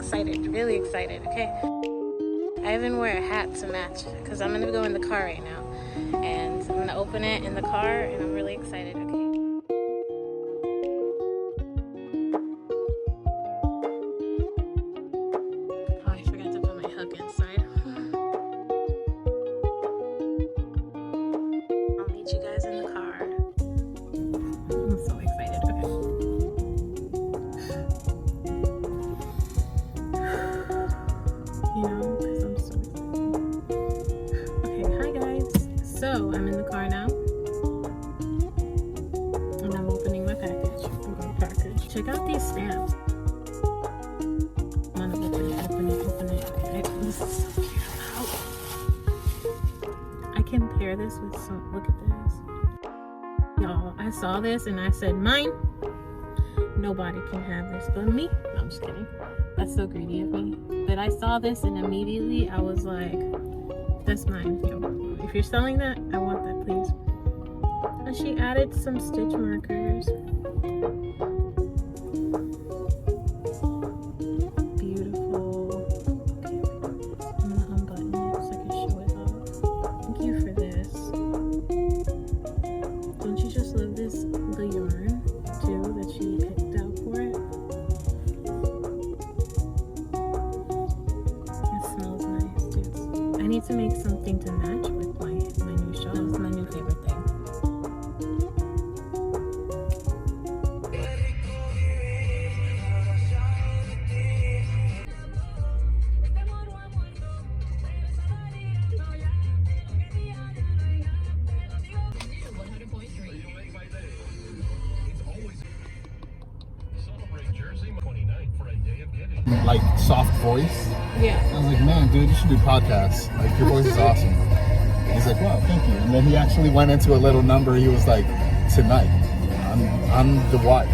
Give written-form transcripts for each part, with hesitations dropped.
excited, really excited, okay? I even wear a hat to match because I'm gonna go in the car right now. And I'm gonna open it in the car and I'm really excited, okay? Oh, I forgot to put my hook inside. I'll meet you guys in the car. I'm so excited, okay? You know, because I'm so excited. Okay, hi guys. So, I'm in the car now. And I'm opening my package. Check out these stamps. I'm gonna open it. Okay, this is so cute. I can pair this with some, look at this. Y'all, I saw this and I said, mine. Nobody can have this but me. No, I'm just kidding. That's so greedy of me. But I saw this and immediately I was like, that's mine. Yo, if you're selling that, I want that, please. And she added some stitch markers. Beautiful. Okay, I'm gonna unbutton it so I can show it off. Thank you for this. Don't you just love this, the yarn too that she picked out for it? It smells nice too. I need to make something to match with my new shawl. That's my new favorite thing. Like soft voice. Yeah. I was like, man, dude, you should do podcasts. Like your voice is awesome. He's like, wow, thank you. And then he actually went into a little number. He was like, tonight, I'm the what?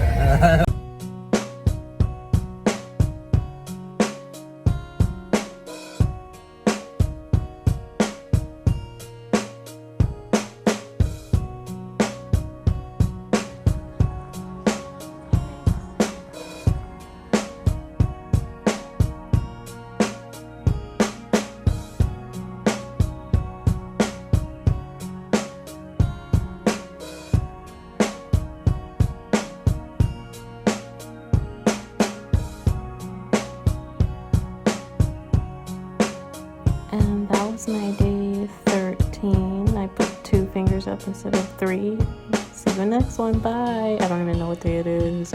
And that was my day 13. I put 2 fingers up instead of 3. See you next one. Bye. I don't even know what day it is.